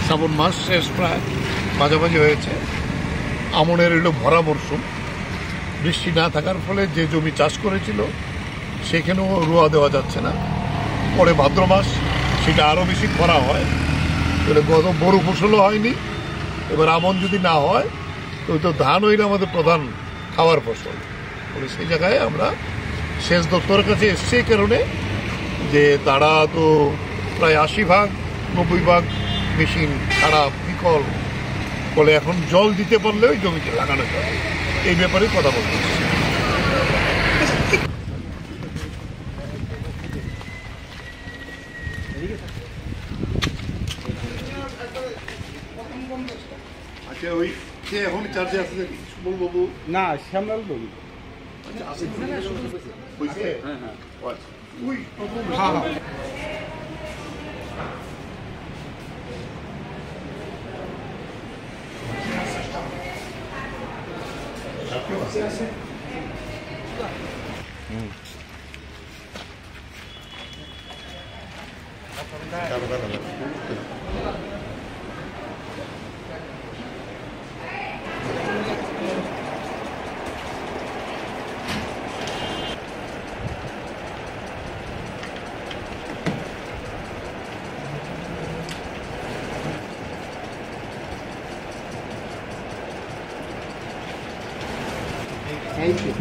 শ্রাবণ মাস শেষ প্রায় মাঝামাঝি হয়েছে। আমনের এলো ভরা মরশুম। বৃষ্টি না থাকার ফলে যে জমি চাষ করেছিল সেখানেও রোয়া দেওয়া যাচ্ছে না। পরে ভাদ্র মাস সেটা আরও বেশি খরা হয়, তাহলে গত বড় ফসলও হয়নি। এবার আমন যদি না হয় তো ধান হইলে আমাদের প্রধান খাওয়ার ফসল। বলে সেই জায়গায় আমরা সেচ দপ্তরের কাছে এসছি এই কারণে যে তারা তো প্রায় 80-90 মেশিন খারাপ বিকল, বলে এখন জল দিতে পারলে ওই জমিতে লাগানো যায়। এই ব্যাপারে কথা বলতে আচ্ছা, ওই কে এখন চার্জে আছে সুমন বাবু? না, শ্যামলাল বাবু। আচ্ছা, আছে বুঝছে? হ্যাঁ হ্যাঁ। ওই হ্যাঁ হ্যাঁ Thank you.